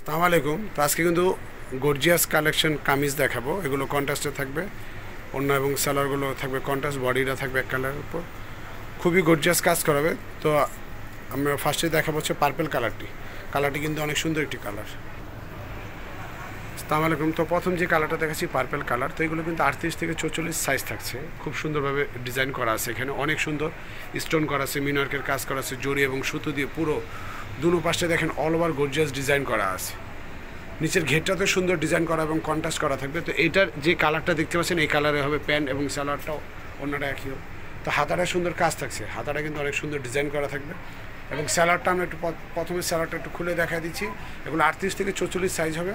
আসসালামু আলাইকুম। তো আজকে কিন্তু গর্জিয়াস কালেকশন কামিজ দেখাবো। এগুলো কন্ট্রাস্টে থাকবে, অন্য এবং সালোয়ারগুলো থাকবে কন্ট্রাস্ট, বডিটা থাকবে এক কালারের উপর, খুবই গর্জিয়াস কাজ করাবে। তো আমরা ফার্স্টে দেখাবো হচ্ছে পার্পেল কালারটি কিন্তু অনেক সুন্দর একটি কালার। আসসালামু আলাইকুম। তো প্রথম যে কালারটা দেখাচ্ছি পার্পেল কালার। তো এগুলো কিন্তু 38 থেকে 44 সাইজ থাকছে, খুব সুন্দরভাবে ডিজাইন করা আছে। এখানে অনেক সুন্দর স্টোন করা আছে, মিনার্কের কাজ করা আছে, জড়ি এবং সুতো দিয়ে পুরো দুনো পাশে দেখেন অল ওভার গর্জিয়াস ডিজাইন করা আছে। নিচের ঘেরটাতে সুন্দর ডিজাইন করা এবং কন্ট্রাস্ট করা থাকবে। তো এইটার যে কালারটা দেখতে পাচ্ছেন এই কালারে হবে প্যান্ট এবং সালোয়ারটাও অন্যটা একই হবে। তো হাতাটা সুন্দর কাজ থাকছে, হাতাটা কিন্তু অনেক সুন্দর ডিজাইন করা থাকবে। এবং স্যালাডটা আমরা একটু প্রথমে স্যালাডটা একটু খুলে দেখা দিচ্ছি। এগুলো 38 থেকে 44 সাইজ হবে,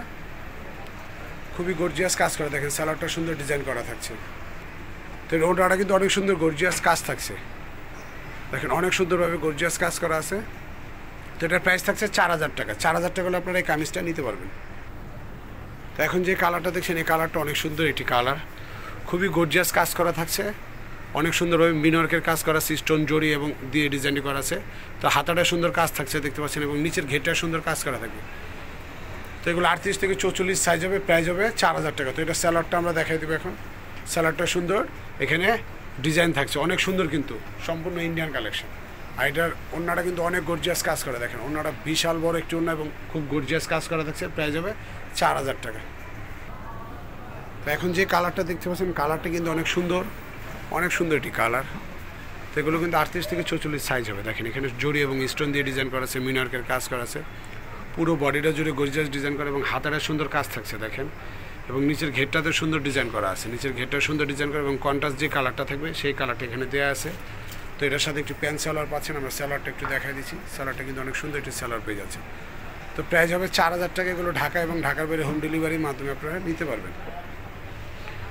খুবই গর্জিয়াস কাজ করা। দেখেন স্যালাডটা সুন্দর ডিজাইন করা থাকছে। তো ওটাটা কিন্তু অনেক সুন্দর গর্জিয়াস কাজ থাকছে, দেখেন অনেক সুন্দরভাবে গর্জিয়াস কাজ করা আছে। তো এটার প্রাইস থাকছে 4000 টাকা। 4000 টাকা হলে আপনারা এই কামিজটা নিতে পারবেন। তো এখন যে কালারটা দেখছেন এই কালারটা অনেক সুন্দর একটি কালার, খুবই গর্জিয়াস কাজ করা থাকছে, অনেক সুন্দরভাবে মিনার্কের কাজ করা আছে, স্টোন জড়ি এবং দিয়ে ডিজাইনটি করা আছে। তো হাতাটা সুন্দর কাজ থাকছে দেখতে পাচ্ছেন, এবং নিচের ঘেরটা সুন্দর কাজ করা থাকবে। তো এগুলো 38 থেকে 44 সাইজ হবে, প্রাইস হবে 4000 টাকা। তো এটা স্যালাডটা আমরা দেখাই দেবো এখন। স্যালাডটা সুন্দর, এখানে ডিজাইন থাকছে অনেক সুন্দর, কিন্তু সম্পূর্ণ ইন্ডিয়ান কালেকশন। আর এটার ওড়নাটা কিন্তু অনেক গর্জিয়াস কাজ করা, দেখেন ওড়নাটা বিশাল বড় একটি ওড়না এবং খুব গর্জিয়াস কাজ করা থাকছে, প্রাইস হবে 4000 টাকা। তো এখন যে কালারটা দেখতে পাচ্ছেন কালারটা কিন্তু অনেক সুন্দর একটি কালার। তো এগুলো কিন্তু 38 থেকে 44 সাইজ হবে। দেখেন এখানে জড়ি এবং স্টোন দিয়ে ডিজাইন করা আছে, মিনার্কের কাজ করা আছে, পুরো বডিটা জুড়ে গর্জিয়াস ডিজাইন করা এবং হাতাটা সুন্দর কাজ থাকছে দেখেন। এবং নিচের ঘেরটাতে সুন্দর ডিজাইন করা আছে, নিচের ঘেরটা সুন্দর ডিজাইন করা এবং কন্ট্রাস্ট যে কালারটা থাকবে সেই কালারটা এখানে দেওয়া আছে। তো এটার সাথে একটি প্যান্ট সালোয়ার পাচ্ছেন, আমরা সালোয়ারটা একটু দেখাই দিচ্ছি। সালোয়ারটা কিন্তু অনেক সুন্দর একটি সালোয়ার পেয়ে যাচ্ছে। তো প্রাইস হবে 4000 টাকা। এগুলো ঢাকা এবং ঢাকার বাইরে হোম ডেলিভারির মাধ্যমে আপনারা নিতে পারবেন।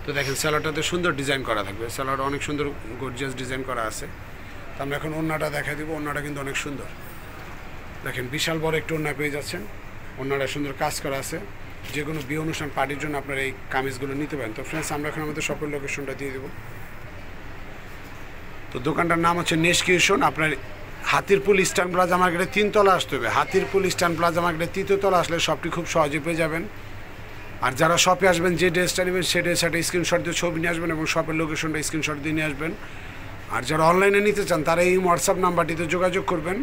তো দেখেন সালোয়ারটাতে সুন্দর ডিজাইন করা থাকবে, সালোয়ার অনেক সুন্দর গর্জিয়াস ডিজাইন করা আছে। তো আমরা এখন ওড়নাটা দেখাই দেবো। ওড়নাটা কিন্তু অনেক সুন্দর, দেখেন বিশাল বড় একটু ওড়না পেয়ে যাচ্ছেন, ওড়নাটা সুন্দর কাজ করা আছে। যে কোনো বিয়ে অনুষ্ঠান পার্টির জন্য আপনারা এই কামিজগুলো নিতে পারেন। তো ফ্রেন্ডস আমরা এখন আমাদের শপের লোকেশনটা দিয়ে দেবো। তো দোকানটার নাম হচ্ছে নেশ ক্রিয়েশন। আপনার হাতিরপুল ইস্টার্ন প্লাজা মার্কেটে 3 তলা আসতে হবে। হাতিরপুল ইস্টার্ন প্লাজা মার্কেটে 3 তলা আসলে শপটি খুব সহজে পেয়ে যাবেন। আর যারা শপে আসবেন যে ড্রেসটা নেবেন সেই ড্রেসটা স্ক্রিনশট দিয়ে ছবি নিয়ে আসবেন এবং শপের লোকেশনটা স্ক্রিনশট দিয়ে নিয়ে আসবেন। আর যারা অনলাইনে নিতে চান তারা এই হোয়াটসঅ্যাপ নাম্বারটিতে যোগাযোগ করবেন,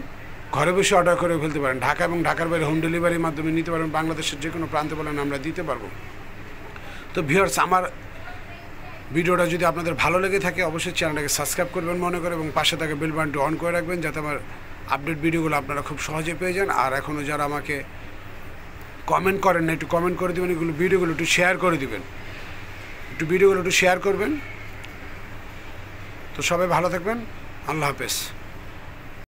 ঘরে বসে অর্ডার করে ফেলতে পারেন। ঢাকা এবং ঢাকার বাইরে হোম ডেলিভারির মাধ্যমে নিতে পারেন, বাংলাদেশের যে কোনো প্রান্তে বলেন আমরা দিতে পারবো। তো ভিউয়ার্স, আমার ভিডিওটা যদি আপনাদের ভালো লেগে থাকে অবশ্যই চ্যানেলটাকে সাবস্ক্রাইব করবেন মনে করে, এবং পাশে থাকে বেল বাটনটি অন করে রাখবেন যাতে আমার আপডেট ভিডিওগুলো আপনারা খুব সহজে পেয়ে যান। আর এখনও যারা আমাকে কমেন্ট করেন না, একটু কমেন্ট করে দেবেন, এগুলো ভিডিওগুলো একটু শেয়ার করে দেবেন, ভিডিওগুলো একটু শেয়ার করবেন। তো সবাই ভালো থাকবেন, আল্লাহ হাফেজ।